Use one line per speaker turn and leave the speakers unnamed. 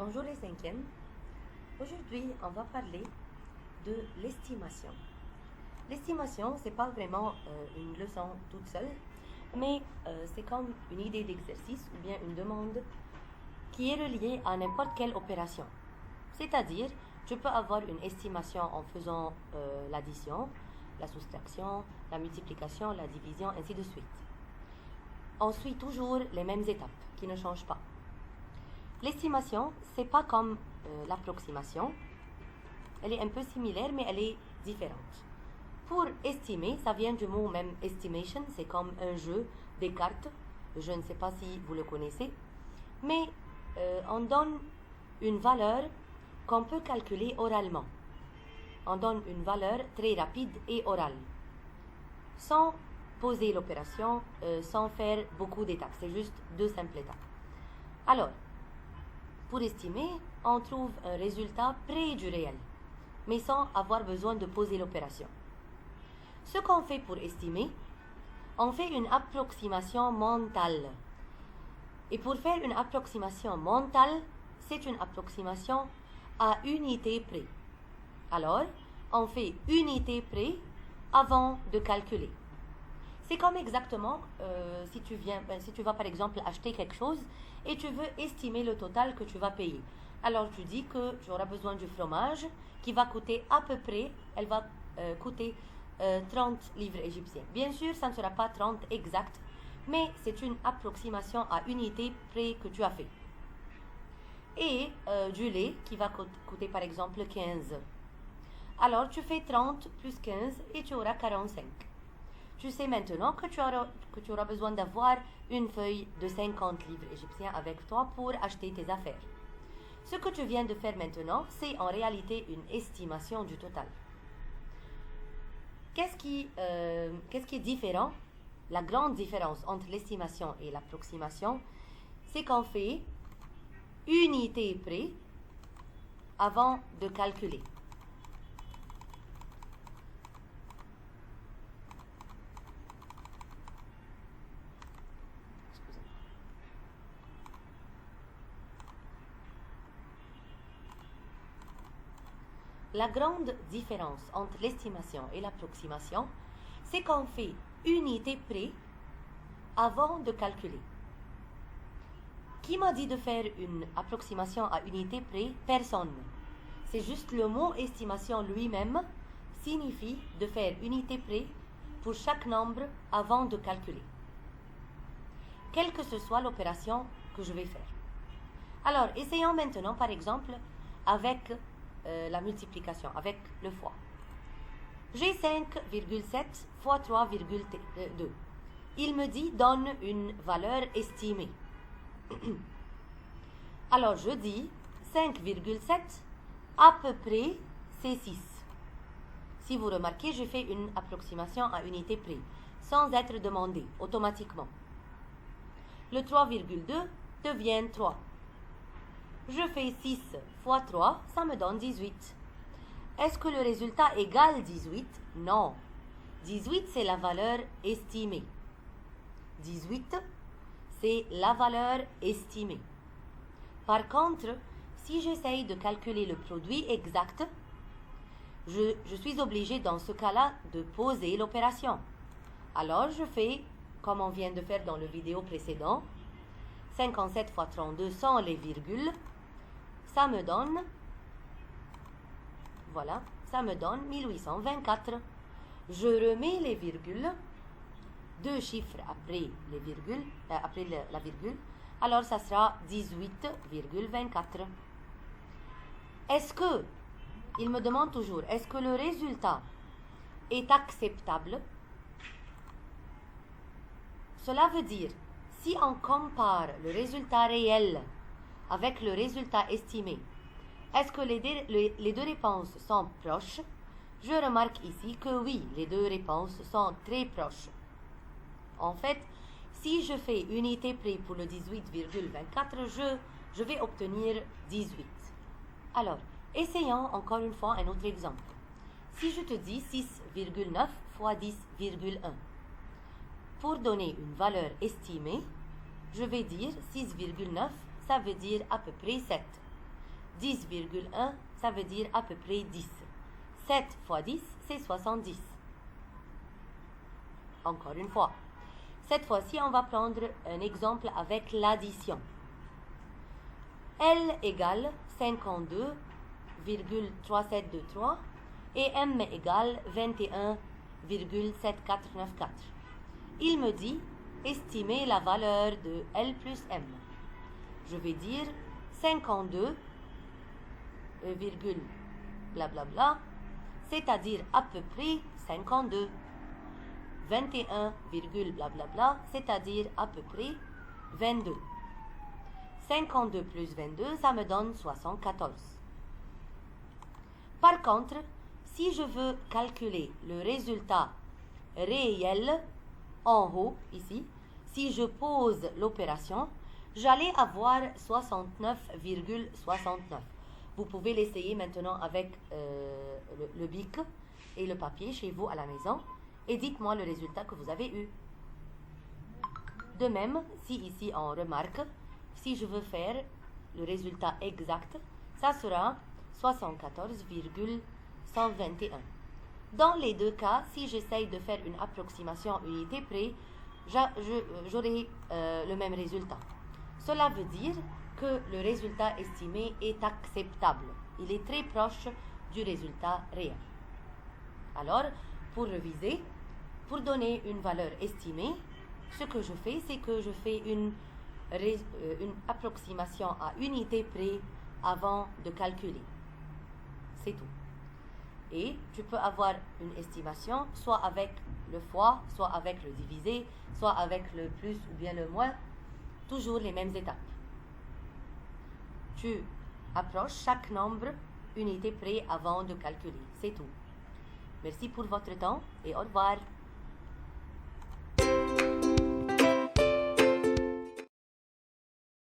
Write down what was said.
Bonjour les cinquièmes. Aujourd'hui, on va parler de l'estimation. L'estimation, c'est pas vraiment une leçon toute seule, mais c'est comme une idée d'exercice ou bien une demande qui est reliée à n'importe quelle opération. C'est-à-dire, tu peux avoir une estimation en faisant l'addition, la soustraction, la multiplication, la division, ainsi de suite. On suit toujours les mêmes étapes qui ne changent pas. L'estimation, c'est pas comme l'approximation. Elle est un peu similaire, mais elle est différente. Pour estimer, ça vient du mot même estimation, c'est comme un jeu des cartes. Je ne sais pas si vous le connaissez, mais on donne une valeur qu'on peut calculer oralement. On donne une valeur très rapide et orale, sans poser l'opération, sans faire beaucoup d'étapes. C'est juste deux simples étapes. Alors, pour estimer, on trouve un résultat près du réel, mais sans avoir besoin de poser l'opération. Ce qu'on fait pour estimer, on fait une approximation mentale. Et pour faire une approximation mentale, c'est une approximation à unité près. Alors, on fait unité près avant de calculer. C'est comme exactement si tu vas par exemple acheter quelque chose et tu veux estimer le total que tu vas payer. Alors tu dis que tu auras besoin du fromage qui va coûter à peu près, elle va coûter 30 livres égyptiens. Bien sûr, ça ne sera pas 30 exact, mais c'est une approximation à unité près que tu as fait. Et du lait qui va coûter par exemple 15. Alors tu fais 30 plus 15 et tu auras 45. Tu sais maintenant que tu auras besoin d'avoir une feuille de 50 livres égyptiens avec toi pour acheter tes affaires. Ce que tu viens de faire maintenant, c'est en réalité une estimation du total. Qu'est-ce qui est différent? La grande différence entre l'estimation et l'approximation, c'est qu'on fait unité près avant de calculer. La grande différence entre l'estimation et l'approximation, c'est qu'on fait unité près avant de calculer. Qui m'a dit de faire une approximation à unité près? Personne. C'est juste le mot estimation lui-même signifie de faire unité près pour chaque nombre avant de calculer, quelle que ce soit l'opération que je vais faire. Alors, essayons maintenant par exemple avec la multiplication, avec le fois. J'ai 5,7 fois 3,2. Il me dit donne une valeur estimée. Alors je dis 5,7 à peu près c'est 6. Si vous remarquez, j'ai fait une approximation à unité près, sans être demandé automatiquement. Le 3,2 devient 3. Je fais 6 fois 3, ça me donne 18. Est-ce que le résultat égale 18? Non. 18, c'est la valeur estimée. 18, c'est la valeur estimée. Par contre, si j'essaye de calculer le produit exact, je suis obligé dans ce cas-là de poser l'opération. Alors, je fais, comme on vient de faire dans le vidéo précédent, 57 fois 32 sans les virgules, ça me donne, voilà, ça me donne 1824. Je remets les virgules, deux chiffres après les virgules, après la virgule, alors ça sera 18,24. Est-ce que, il me demande toujours, est-ce que le résultat est acceptable? Cela veut dire, si on compare le résultat réel avec le résultat estimé, est-ce que les deux réponses sont proches? Je remarque ici que oui, les deux réponses sont très proches. En fait, si je fais unité près pour le 18,24, je vais obtenir 18. Alors, essayons encore une fois un autre exemple. Si je te dis 6,9 fois 10,1, pour donner une valeur estimée, je vais dire 6,9, ça veut dire à peu près 7. 10,1, ça veut dire à peu près 10. 7 fois 10, c'est 70. Encore une fois. Cette fois-ci, on va prendre un exemple avec l'addition. L égale 52,3723 et M égale 21,7494. Il me dit estimer la valeur de L plus M. Je vais dire 52, blablabla, c'est-à-dire à peu près 52. 21, blablabla, c'est-à-dire à peu près 22. 52 plus 22, ça me donne 74. Par contre, si je veux calculer le résultat réel en haut, ici, si je pose l'opération, j'allais avoir 69,69. Vous pouvez l'essayer maintenant avec le bic et le papier chez vous à la maison et dites-moi le résultat que vous avez eu. De même, si ici on remarque, si je veux faire le résultat exact, ça sera 74,121. Dans les deux cas, si j'essaye de faire une approximation unité près, j'aurai le même résultat. Cela veut dire que le résultat estimé est acceptable. Il est très proche du résultat réel. Alors, pour réviser, pour donner une valeur estimée, ce que je fais, c'est que je fais une approximation à unité près avant de calculer. C'est tout. Et tu peux avoir une estimation soit avec le fois, soit avec le divisé, soit avec le plus ou bien le moins. Toujours les mêmes étapes. Tu approches chaque nombre unité près avant de calculer. C'est tout. Merci pour votre temps et au revoir.